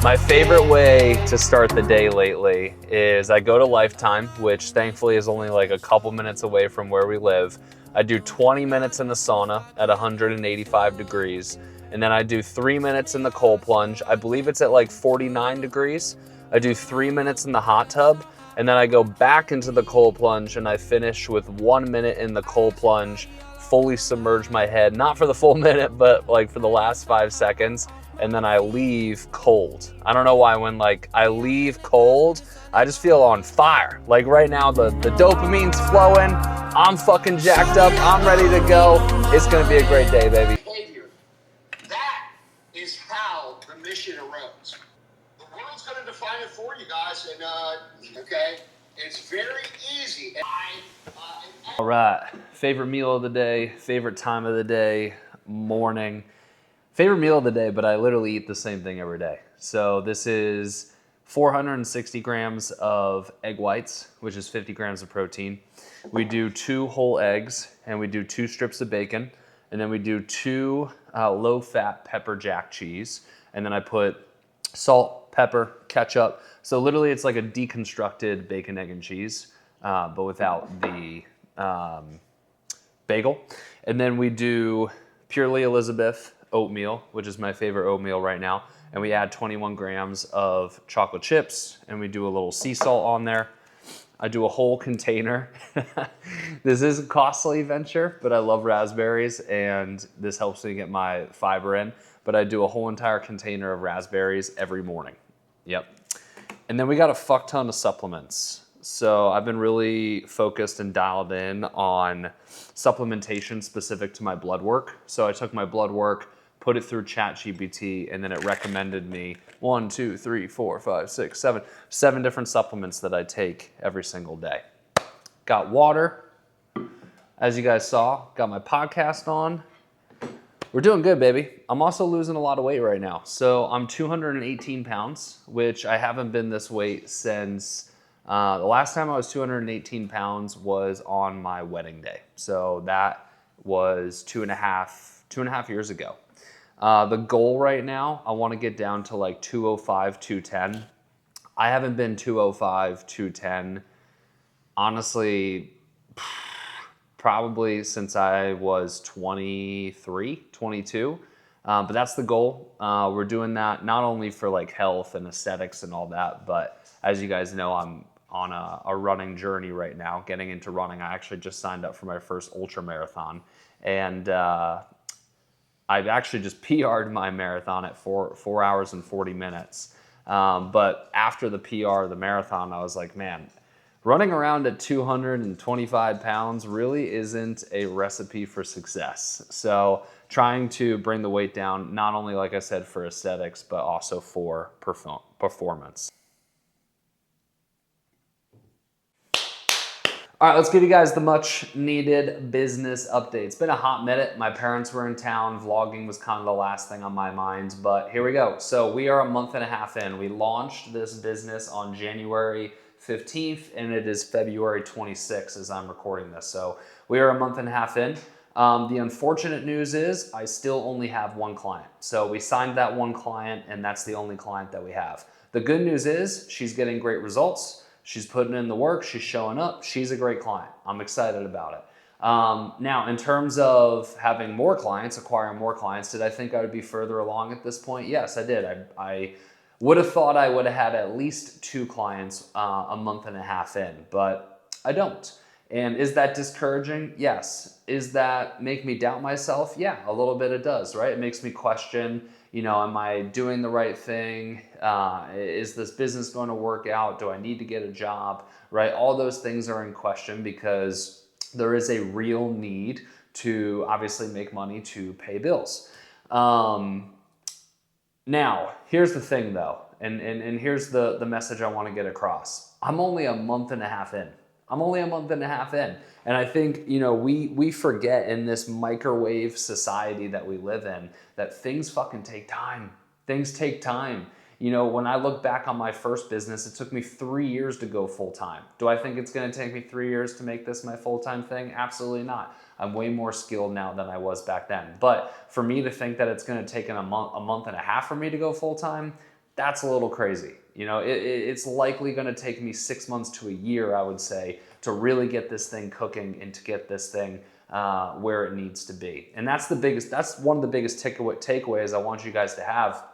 My favorite way to start the day lately is I go to Lifetime, which thankfully is only like a couple minutes away from where we live. I do 20 minutes in the sauna at 185 degrees, and then I do 3 minutes in the cold plunge. I believe it's at like 49 degrees. I do 3 minutes in the hot tub, and then I go back into the cold plunge and I finish with 1 minute in the cold plunge, fully submerge my head, not for the full minute, but like for the last 5 seconds. And then I leave cold. I don't know why when like I leave cold, I just feel on fire. Like right now, the dopamine's flowing. I'm fucking jacked up. I'm ready to go. It's gonna be a great day, baby. Behavior. That is how the mission arose. The world's gonna define it for you guys, and okay, it's very easy. All right, favorite meal of the day, favorite time of the day, morning. Favorite meal of the day, but I literally eat the same thing every day. So this is 460 grams of egg whites, which is 50 grams of protein. We do 2 whole eggs, and we do 2 strips of bacon, and then we do 2 low-fat pepper jack cheese, and then I put salt, pepper, ketchup. So literally it's like a deconstructed bacon, egg, and cheese, but without the bagel. And then we do purely Elizabeth oatmeal, which is my favorite oatmeal right now. And we add 21 grams of chocolate chips, and we do a little sea salt on there. I do a whole container. This is a costly venture, but I love raspberries, and this helps me get my fiber in. But I do a whole entire container of raspberries every morning. Yep. And then we got a fuck ton of supplements. So I've been really focused and dialed in on supplementation specific to my blood work. So I took my blood work, put it through ChatGPT, and then it recommended me 1, 2, 3, 4, 5, 6, 7 different supplements that I take every single day. Got water, as you guys saw, got my podcast on. We're doing good, baby. I'm also losing a lot of weight right now. So I'm 218 pounds, which I haven't been this weight since the last time I was 218 pounds was on my wedding day. So that was two and a half years ago. The goal right now, I want to get down to like 205, 210. I haven't been 205, 210, honestly, probably since I was 23, 22. But that's the goal. We're doing that not only for like health and aesthetics and all that, but as you guys know, I'm on a running journey right now, getting into running. I actually just signed up for my first ultra marathon, and I've actually just PR'd my marathon at 4 hours and 40 minutes. But after the PR of the marathon, I was like, man, running around at 225 pounds really isn't a recipe for success. So trying to bring the weight down, not only, like I said, for aesthetics, but also for performance. All right, let's give you guys the much needed business update. It's been a hot minute. My parents were in town. Vlogging was kind of the last thing on my mind, but here we go. So we are a month and a half in. We launched this business on January 15th, and it is February 26th as I'm recording this. So we are a month and a half in. The unfortunate news is I still only have 1 client. So we signed that 1 client, and that's the only client that we have. The good news is she's getting great results. She's putting in the work, she's showing up, she's a great client. I'm excited about it. Now, in terms of having more clients, acquiring more clients, did I think I would be further along at this point? Yes, I did. I would have thought I would have had at least 2 clients a month and a half in, but I don't. And is that discouraging? Yes. Is that make me doubt myself? Yeah, a little bit it does, right? It makes me question, am I doing the right thing? Is this business going to work out? Do I need to get a job, right? All those things are in question because there is a real need to obviously make money to pay bills. Now, here's the thing though, and here's the message I want to get across. I'm only a month and a half in. And I think, we forget in this microwave society that we live in that things fucking take time. Things take time. When I look back on my first business, it took me 3 years to go full time. Do I think it's going to take me 3 years to make this my full-time thing? Absolutely not. I'm way more skilled now than I was back then. But for me to think that it's going to take a month and a half for me to go full time, that's a little crazy. You know, it's likely going to take me 6 months to a year, I would say, to really get this thing cooking and to get this thing where it needs to be. And that's one of the biggest takeaways I want you guys to have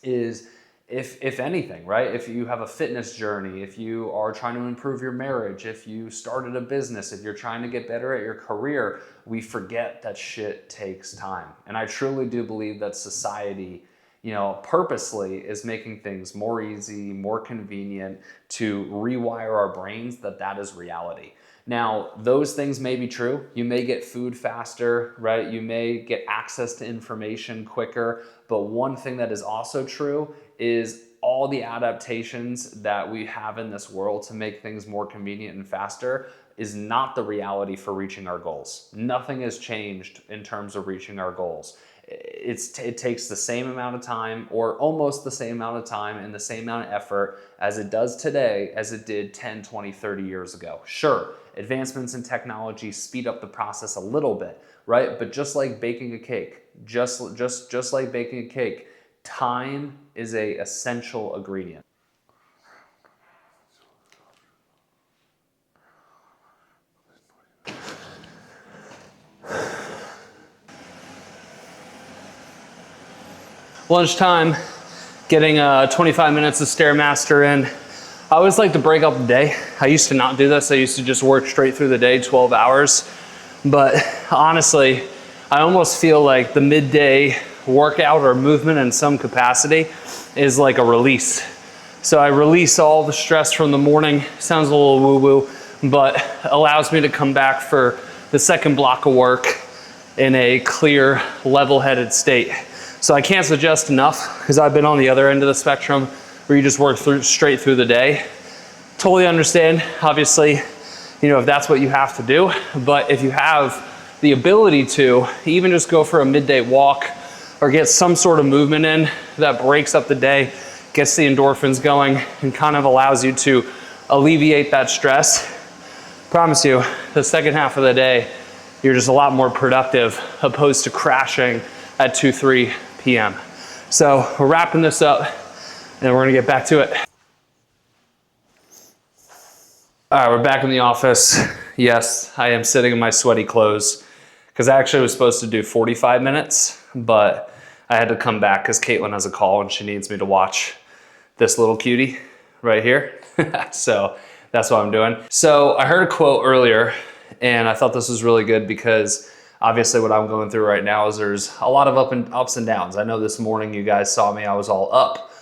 is, if anything, right? If you have a fitness journey, if you are trying to improve your marriage, if you started a business, if you're trying to get better at your career, we forget that shit takes time. And I truly do believe that society, you know, purposely is making things more easy, more convenient to rewire our brains that is reality. Now, those things may be true. You may get food faster, right? You may get access to information quicker. But one thing that is also true is all the adaptations that we have in this world to make things more convenient and faster is not the reality for reaching our goals. Nothing has changed in terms of reaching our goals. It takes the same amount of time, or almost the same amount of time and the same amount of effort as it does today as it did 10, 20, 30 years ago. Sure, advancements in technology speed up the process a little bit, right? But just like baking a cake, just like baking a cake, time is an essential ingredient. Lunchtime, getting 25 minutes of Stairmaster in. I always like to break up the day. I used to not do this. I used to just work straight through the day, 12 hours. But honestly, I almost feel like the midday workout or movement in some capacity is like a release. So I release all the stress from the morning. Sounds a little woo-woo, but allows me to come back for the second block of work in a clear, level-headed state. So I can't suggest enough, because I've been on the other end of the spectrum where you just work straight through the day. Totally understand, obviously, you know, if that's what you have to do. But if you have the ability to even just go for a midday walk or get some sort of movement in that breaks up the day, gets the endorphins going, and kind of allows you to alleviate that stress, promise you, the second half of the day, you're just a lot more productive opposed to crashing at 2, 3 p.m. So we're wrapping this up and we're gonna get back to it. All right, we're back in the office. Yes, I am sitting in my sweaty clothes because I actually was supposed to do 45 minutes, but I had to come back because Caitlin has a call and she needs me to watch this little cutie right here. So that's what I'm doing. So I heard a quote earlier and I thought this was really good because obviously what I'm going through right now is there's a lot of ups and downs. I know this morning you guys saw me, I was all up.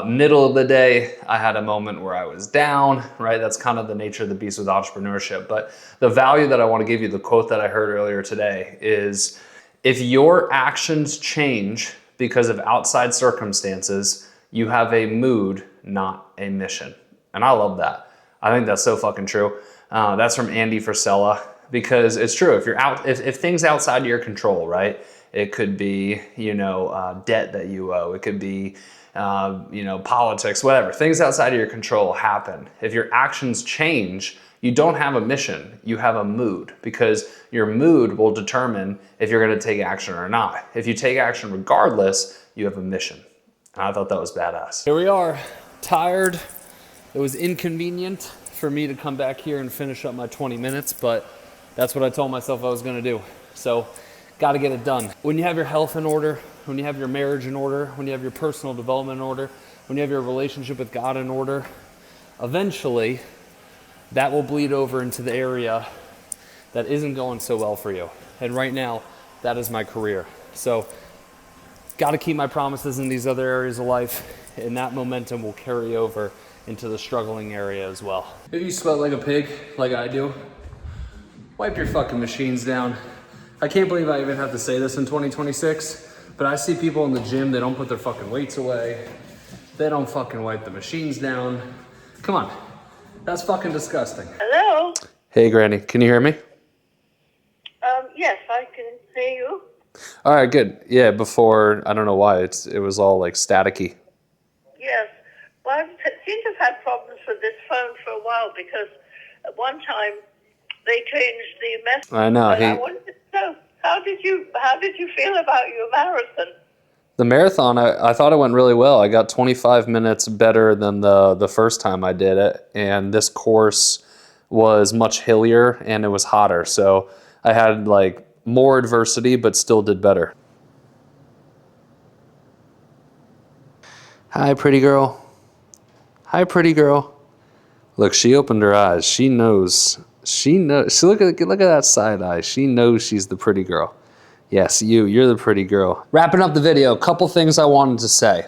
Middle of the day, I had a moment where I was down, right? That's kind of the nature of the beast with entrepreneurship. But the value that I want to give you, the quote that I heard earlier today is, if your actions change because of outside circumstances, you have a mood, not a mission. And I love that. I think that's so fucking true. That's from Andy Frisella, because it's true. If you're if things outside your control, right? It could be, you know, debt that you owe. It could be, you know, politics, whatever. Things outside of your control happen. If your actions change, you don't have a mission, you have a mood, because your mood will determine if you're gonna take action or not. If you take action regardless, you have a mission. And I thought that was badass. Here we are, tired. It was inconvenient for me to come back here and finish up my 20 minutes, but that's what I told myself I was gonna do. So, gotta get it done. When you have your health in order, when you have your marriage in order, when you have your personal development in order, when you have your relationship with God in order, eventually that will bleed over into the area that isn't going so well for you. And right now, that is my career. So, got to keep my promises in these other areas of life, and that momentum will carry over into the struggling area as well. If you sweat like a pig, like I do, wipe your fucking machines down. I can't believe I even have to say this in 2026, but I see people in the gym, they don't put their fucking weights away. They don't fucking wipe the machines down. Come on, that's fucking disgusting. Hello? Hey Granny, can you hear me? Yes, I can hear you. All right, good. Yeah, before, I don't know why, it was all like staticky. Yes. Well, I seem to have had problems with this phone for a while because at one time they changed the message. I know. I wanted to know, how did you feel about your marathon? The marathon, I thought it went really well. I got 25 minutes better than the first time I did it. And this course was much hillier and it was hotter. So I had like more adversity, but still did better. Hi, pretty girl. Hi, pretty girl. Look, she opened her eyes. She knows. She knows. She look at that side eye. She knows she's the pretty girl. Yes, you're the pretty girl. Wrapping up the video, a couple things I wanted to say.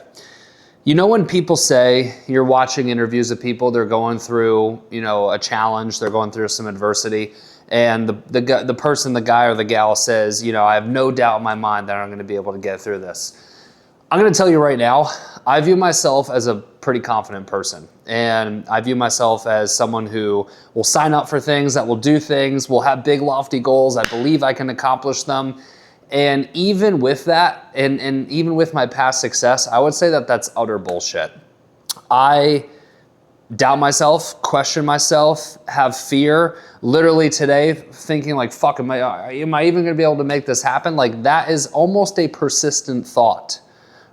You know when people say, you're watching interviews of people, they're going through, you know, a challenge, they're going through some adversity, and the person, the guy or the gal says, you know, I have no doubt in my mind that I'm gonna be able to get through this. I'm gonna tell you right now, I view myself as a pretty confident person. And I view myself as someone who will sign up for things, that will do things, will have big lofty goals. I believe I can accomplish them. And even with that, and even with my past success, I would say that that's utter bullshit. I doubt myself, question myself, have fear. Literally today, thinking like, fuck, am I even gonna be able to make this happen? Like that is almost a persistent thought,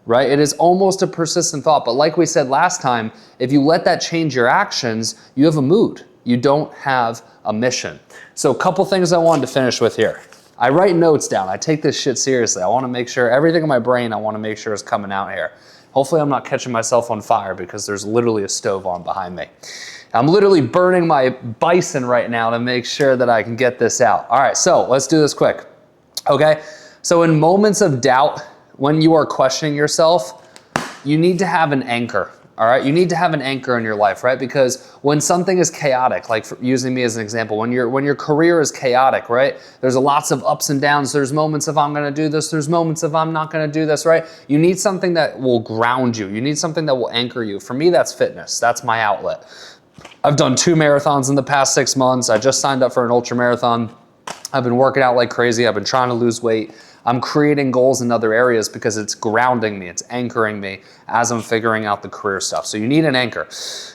right? It is almost a persistent thought. But like we said last time, if you let that change your actions, you have a mood. You don't have a mission. So a couple things I wanted to finish with here. I write notes down. I take this shit seriously. I want to make sure everything in my brain, I want to make sure is coming out here. Hopefully I'm not catching myself on fire because there's literally a stove on behind me. I'm literally burning my bison right now to make sure that I can get this out. All right, so let's do this quick. Okay, so in moments of doubt, when you are questioning yourself, you need to have an anchor. All right, you need to have an anchor in your life, right? Because when something is chaotic, like using me as an example, when your career is chaotic, right? There's lots of ups and downs. There's moments of I'm gonna do this. There's moments of I'm not gonna do this, right? You need something that will ground you. You need something that will anchor you. For me, that's fitness. That's my outlet. I've done 2 marathons in the past 6 months. I just signed up for an ultra marathon. I've been working out like crazy. I've been trying to lose weight. I'm creating goals in other areas because it's grounding me, it's anchoring me as I'm figuring out the career stuff. So you need an anchor.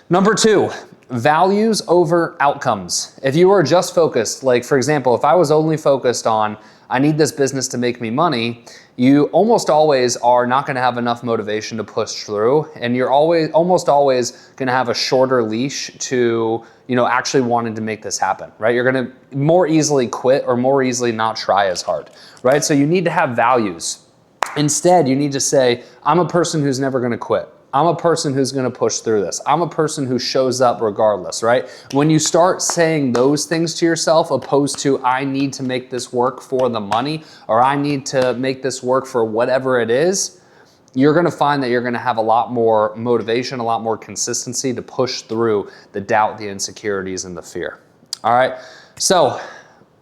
Number 2, values over outcomes. If you are just focused, like for example, if I was only focused on, I need this business to make me money, you almost always are not gonna have enough motivation to push through, and you're almost always gonna have a shorter leash to, you know, actually wanting to make this happen, right? You're gonna more easily quit or more easily not try as hard, right? So you need to have values. Instead, you need to say, I'm a person who's never gonna quit. I'm a person who's gonna push through this. I'm a person who shows up regardless, right? When you start saying those things to yourself, opposed to I need to make this work for the money, or I need to make this work for whatever it is, you're gonna find that you're gonna have a lot more motivation, a lot more consistency to push through the doubt, the insecurities, and the fear. All right, so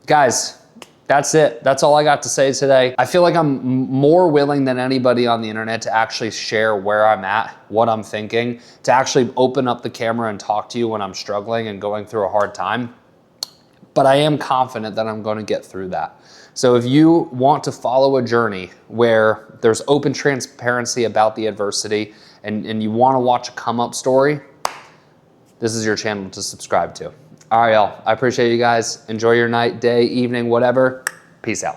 guys, that's it. That's all I got to say today. I feel like I'm more willing than anybody on the internet to actually share where I'm at, what I'm thinking, to actually open up the camera and talk to you when I'm struggling and going through a hard time. But I am confident that I'm going to get through that. So if you want to follow a journey where there's open transparency about the adversity and you want to watch a come up story, this is your channel to subscribe to. All right, y'all. I appreciate you guys. Enjoy your night, day, evening, whatever. Peace out.